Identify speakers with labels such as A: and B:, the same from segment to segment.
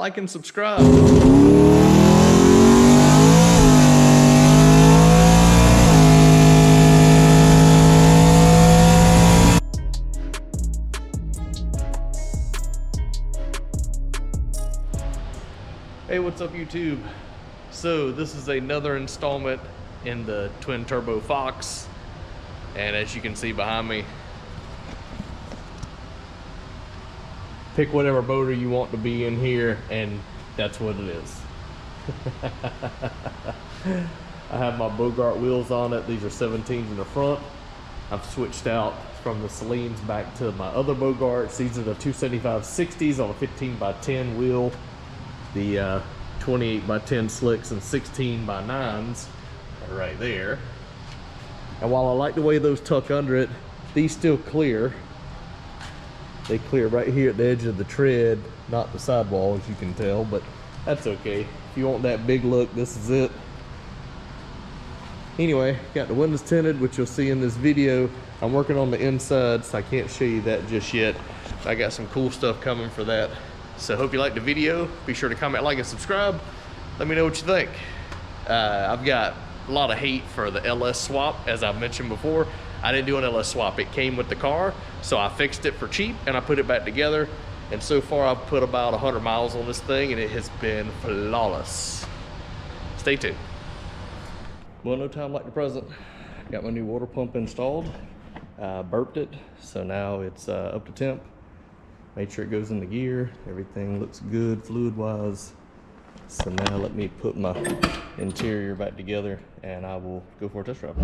A: like, and subscribe. Hey, what's up YouTube? So this is another installment in the twin turbo Fox, and as you can see behind me, pick whatever motor you want to be in here and that's what it is. I have my Bogart wheels on it. These are 17s in the front. I've switched out from the Saleens back to my other Bogarts. These are the 275/60s on a 15x10 wheel. The 28x10 slicks and 16x9s are right there. And while I like the way those tuck under it, these still clear. They clear right here at the edge of the tread, not the sidewall as you can tell, but that's okay. If you want that big look, this is it. Anyway, got the windows tinted, which you'll see in this video. I'm working on the inside, so I can't show you that just yet. I got some cool stuff coming for that. So hope you liked the video. Be sure to comment, like, and subscribe. Let me know what you think. I've got a lot of hate for the LS swap, as I've mentioned before. I didn't do an LS swap. It came with the car, so I fixed it for cheap and I put it back together. And so far I've put about 100 miles on this thing and it has been flawless. Stay tuned. Well, no time like the present. Got my new water pump installed. Burped it, so now it's up to temp. Made sure it goes into gear. Everything looks good fluid wise. So now let me put my interior back together and I will go for a test drive.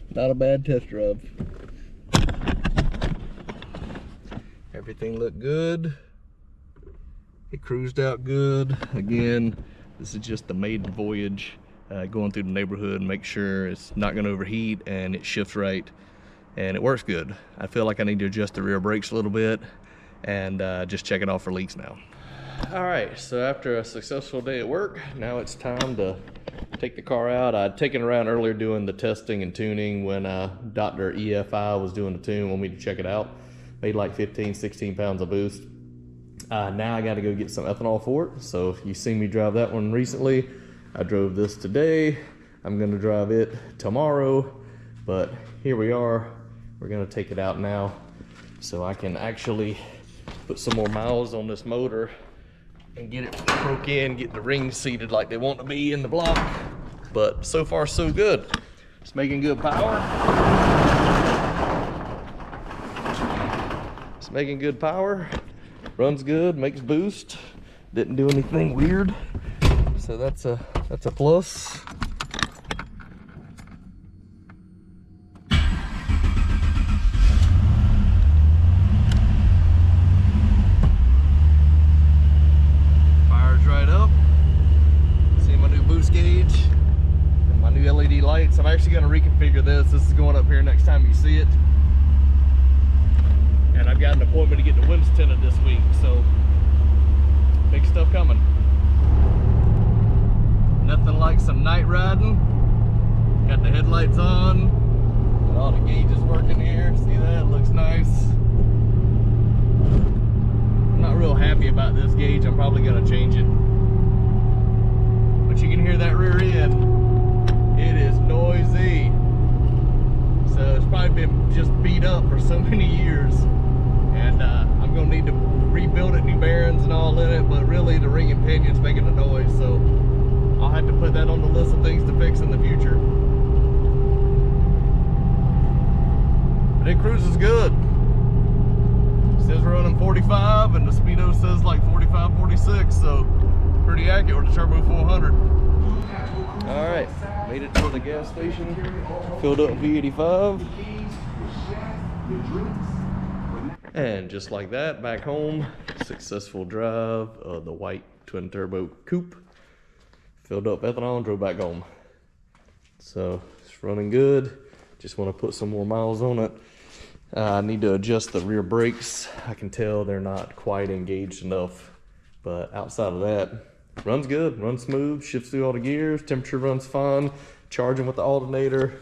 A: Not a bad test drive. Everything looked good. It cruised out good. Again, this is just the maiden voyage, going through the neighborhood and make sure it's not going to overheat and it shifts right and it works good. I feel like I need to adjust the rear brakes a little bit and just check it off for leaks now. All right, so after a successful day at work, now it's time to take the car out. I'd taken around earlier doing the testing and tuning when Dr. EFI was doing the tune, wanted me to check it out. Made like 15, 16 pounds of boost. Now I gotta go get some ethanol for it. So if you've seen me drive that one recently, I drove this today. I'm gonna drive it tomorrow, but here we are. We're gonna take it out now so I can actually put some more miles on this motor and get it broke in, get the rings seated like they want to be in the block. But so far so good. It's making good power. It's making good power. Runs good, makes boost. Didn't do anything weird. So that's a plus. LED lights. I'm actually going to reconfigure this. This is going up here next time you see it. And I've got an appointment to get the windows tinted this week, so big stuff coming. Nothing like some night riding. Got the headlights on. Got all the gauges working here. See that? Looks nice. I'm not real happy about this gauge. I'm probably going to change it. But you can hear that rear end. It is noisy. So it's probably been just beat up for so many years. And I'm gonna need to rebuild it, new bearings and all in it, but really the ring and pinion's making a noise, so I'll have to put that on the list of things to fix in the future. But it cruises good. and the speedo says like 45, 46, so pretty accurate with the turbo 400. All right, made it to the gas station, filled up V85. And just like that, back home, successful drive of the white twin turbo coupe. Filled up ethanol and drove back home. So it's running good. Just want to put some more miles on it. I need to adjust the rear brakes. I can tell they're not quite engaged enough, but outside of that, runs good, runs smooth, shifts through all the gears, temperature runs fine, charging with the alternator,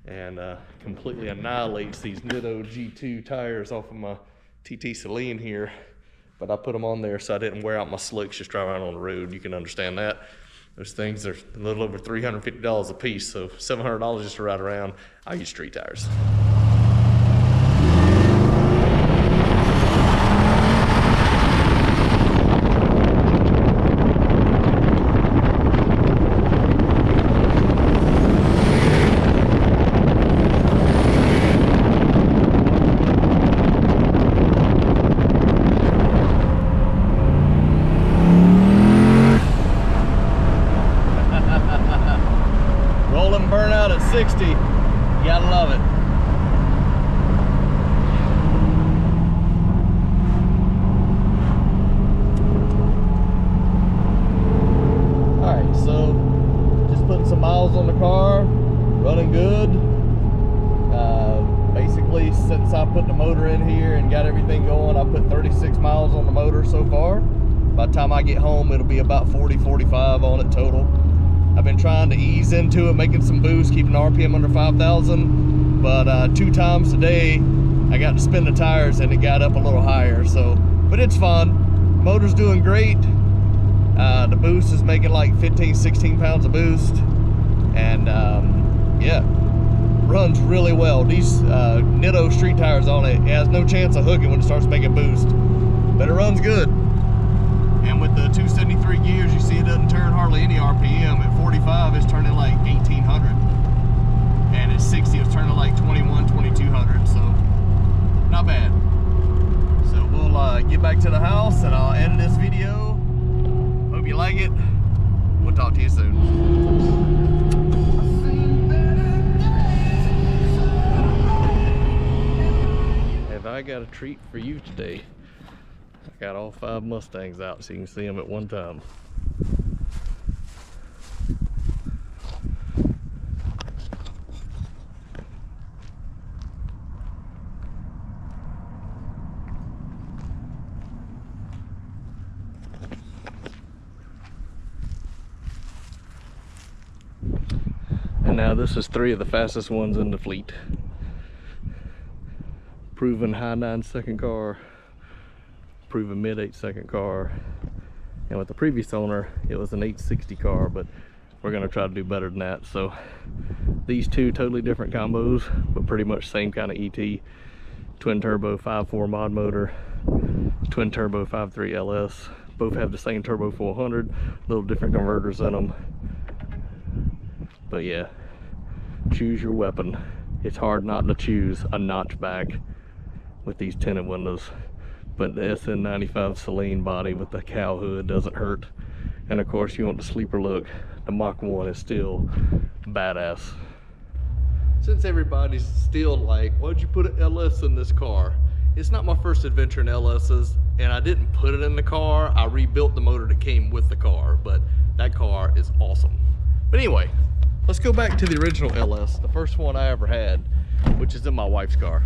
A: and completely annihilates these Nitto G2 tires off of my TTSaleen here. But I put them on there so I didn't wear out my slicks just driving around on the road. You can understand that. Those things are a little over $350 a piece, so $700 just to ride around. I use street tires. Burnout at 60, you gotta love it. All right, so just putting some miles on the car, running good. Basically, since I put the motor in here and got everything going, I put 36 miles on the motor so far. By the time I get home, it'll be about 40, 45 on it total. I've been trying to ease into it, making some boost, keeping the RPM under 5,000, but 2 times today I got to spin the tires and it got up a little higher. So, but it's fun. Motor's doing great. The boost is making like 15, 16 pounds of boost, and yeah, runs really well. These Nitto street tires on it, it has no chance of hooking when it starts making boost, but it runs good. And with the 273 gears, you see it doesn't turn hardly any RPM. At 45, it's turning like 1,800. And at 60, it's turning like 21, 2,200. So, not bad. So we'll get back to the house and I'll edit this video. Hope you like it. We'll talk to you soon. Have I got a treat for you today? I got all 5 Mustangs out so you can see them at one time. And now this is 3 of the fastest ones in the fleet. Proven high 9-second car, proven mid 8-second car, and with the previous owner it was an 860 car, but we're going to try to do better than that. So these 2 totally different combos, but pretty much same kind of ET. Twin turbo 5.4 mod motor, twin turbo 5.3 LS, both have the same turbo 400, little different converters in them. But yeah, choose your weapon. It's hard not to choose a notchback with these tinted windows. But the SN95 Saleen body with the cow hood doesn't hurt. And of course you want the sleeper look. The Mach 1 is still badass. Since everybody's still like, why'd you put an LS in this car? It's not my first adventure in LS's, and I didn't put it in the car. I rebuilt the motor that came with the car, but that car is awesome. But anyway, let's go back to the original LS, the first one I ever had, which is in my wife's car.